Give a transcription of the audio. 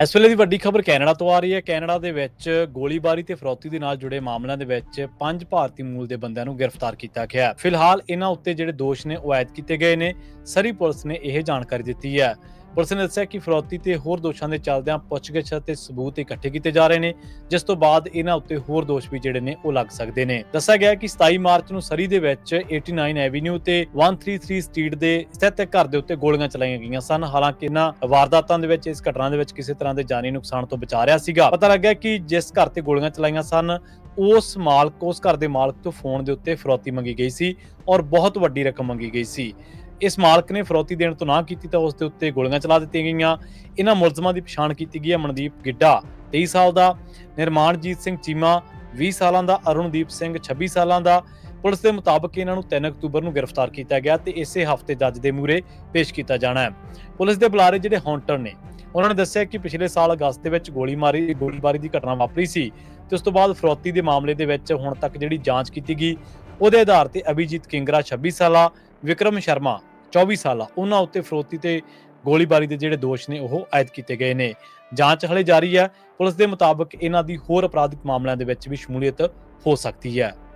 ਇਸ ਵੇਲੇ ਦੀ ਵੱਡੀ ਖਬਰ ਕੈਨੇਡਾ ਤੋਂ ਆ ਰਹੀ ਹੈ। ਕੈਨੇਡਾ ਦੇ ਵਿੱਚ ਗੋਲੀਬਾਰੀ ਤੇ ਫਰੌਤੀ ਦੇ ਨਾਲ ਜੁੜੇ ਮਾਮਲਿਆਂ ਦੇ ਵਿੱਚ 5 ਭਾਰਤੀ ਮੂਲ ਦੇ ਬੰਦਿਆਂ ਨੂੰ ਗ੍ਰਿਫਤਾਰ ਕੀਤਾ ਗਿਆ ਹੈ। ਫਿਲਹਾਲ ਇਹਨਾਂ ਉੱਤੇ ਜਿਹੜੇ ਦੋਸ਼ ਨੇ ਉਹ ਆਇਦ ਕੀਤੇ ਗਏ ਨੇ। ਸਰੀ ਪੁਲਿਸ ਨੇ ਇਹ ਜਾਣਕਾਰੀ ਦਿੱਤੀ ਹੈ। ਪੁਲਿਸ ਨੇ ਦੱਸਿਆ ਕਿ ਫਰੌਤੀ ਤੇ ਹੋਰ ਦੋਸ਼ਾਂ ਦੇ ਚੱਲਦਿਆਂ ਪੁੱਛਗਿੱਛ ਅਤੇ ਸਬੂਤ ਇਕੱਠੇ ਕੀਤੇ ਜਾ ਰਹੇ ਨੇ, ਜਿਸ ਤੋਂ ਬਾਅਦ ਇਹਨਾਂ ਉੱਤੇ ਹੋਰ ਦੋਸ਼ ਵੀ ਜਿਹੜੇ ਨੇ ਉਹ ਲੱਗ ਸਕਦੇ ਨੇ। ਦੱਸਿਆ ਗਿਆ ਕਿ 27 ਮਾਰਚ ਨੂੰ ਸਰੀ ਦੇ ਵਿੱਚ 89 ਐਵੀਨਿਊ ਤੇ 133 ਸਟਰੀਟ ਦੇ ਸਥਿਤ ਘਰ ਦੇ ਉੱਤੇ ਗੋਲੀਆਂ ਚਲਾਈਆਂ ਗਈਆਂ ਸਨ। ਹਾਲਾਂਕਿ ਇਹਨਾਂ ਵਾਰਦਾਤਾਂ ਦੇ ਵਿੱਚ, ਇਸ ਘਟਨਾ ਦੇ ਵਿੱਚ ਕਿਸੇ ਤਰ੍ਹਾਂ ਦੇ ਜਾਨੀ ਨੁਕਸਾਨ ਤੋਂ ਬਚਾ ਰਿਹਾ ਸੀਗਾ। ਪਤਾ ਲੱਗਿਆ ਕਿ ਜਿਸ ਘਰ ਤੇ ਗੋਲੀਆਂ ਚਲਾਈਆਂ ਸਨ ਉਸ ਘਰ ਦੇ ਮਾਲਕ ਤੋਂ ਫੋਨ ਦੇ ਉੱਤੇ ਫਰੌਤੀ ਮੰਗੀ ਗਈ ਸੀ ਔਰ ਬਹੁਤ ਵੱਡੀ ਰਕਮ ਮੰਗੀ ਗਈ ਸੀ। ਇਸ ਮਾਲਕ ਨੇ ਫਰੌਤੀ ਦੇਣ ਤੋਂ ਨਾ ਕੀਤੀ ਤਾਂ ਉਸ ਦੇ ਉੱਤੇ ਗੋਲੀਆਂ ਚਲਾ ਦਿੱਤੀਆਂ ਗਈਆਂ। ਇਹਨਾਂ ਮੁਲਜ਼ਮਾਂ ਦੀ ਪਛਾਣ ਕੀਤੀ ਗਈ ਹੈ। ਮਨਦੀਪ ਗਿੱਡਾ 23 ਸਾਲ ਦਾ, ਨਿਰਮਾਨਜੀਤ ਸਿੰਘ ਚੀਮਾ 20 ਸਾਲਾਂ ਦਾ, ਅਰੁਣਦੀਪ ਸਿੰਘ 26 ਸਾਲਾਂ ਦਾ। ਪੁਲਿਸ ਦੇ ਮੁਤਾਬਕ ਇਹਨਾਂ ਨੂੰ 3 ਅਕਤੂਬਰ ਨੂੰ ਗ੍ਰਿਫਤਾਰ ਕੀਤਾ ਗਿਆ ਤੇ ਇਸੇ ਹਫ਼ਤੇ ਜੱਜ ਦੇ ਮੂਹਰੇ ਪੇਸ਼ ਕੀਤਾ ਜਾਣਾ ਹੈ। ਪੁਲਿਸ ਦੇ ਬੁਲਾਰੇ ਜਿਹੜੇ ਹੌਂਟਰ ਨੇ, ਉਹਨਾਂ ਨੇ ਦੱਸਿਆ ਕਿ ਪਿਛਲੇ ਸਾਲ ਅਗਸਤ ਦੇ ਵਿੱਚ ਗੋਲੀਬਾਰੀ ਦੀ ਘਟਨਾ ਵਾਪਰੀ ਸੀ ਤੇ ਉਸ ਤੋਂ ਬਾਅਦ ਫਰੌਤੀ ਦੇ ਮਾਮਲੇ ਦੇ ਵਿੱਚ ਹੁਣ ਤੱਕ ਜਿਹੜੀ ਜਾਂਚ ਕੀਤੀ ਗਈ, ਉਹਦੇ ਆਧਾਰ ਤੇ ਅਭਿਜੀਤ ਕਿੰਗਰਾ 26 ਸਾਲਾ, ਵਿਕਰਮ ਸ਼ਰਮਾ 24 ਸਾਲਾ, ਉਹਨਾਂ ਉੱਤੇ ਫਰੌਤੀ ਤੇ ਗੋਲੀਬਾਰੀ ਦੇ ਜਿਹੜੇ ਦੋਸ਼ ਨੇ ਉਹ ਆਇਦ ਕੀਤੇ ਗਏ ਨੇ। ਜਾਂਚ ਹਲੇ ਜਾਰੀ ਹੈ। ਪੁਲਿਸ ਦੇ ਮੁਤਾਬਕ ਇਹਨਾਂ ਦੀ ਹੋਰ ਅਪਰਾਧਿਕ ਮਾਮਲਿਆਂ ਦੇ ਵਿੱਚ ਵੀ ਸ਼ਮੂਲੀਅਤ ਹੋ ਸਕਦੀ ਹੈ।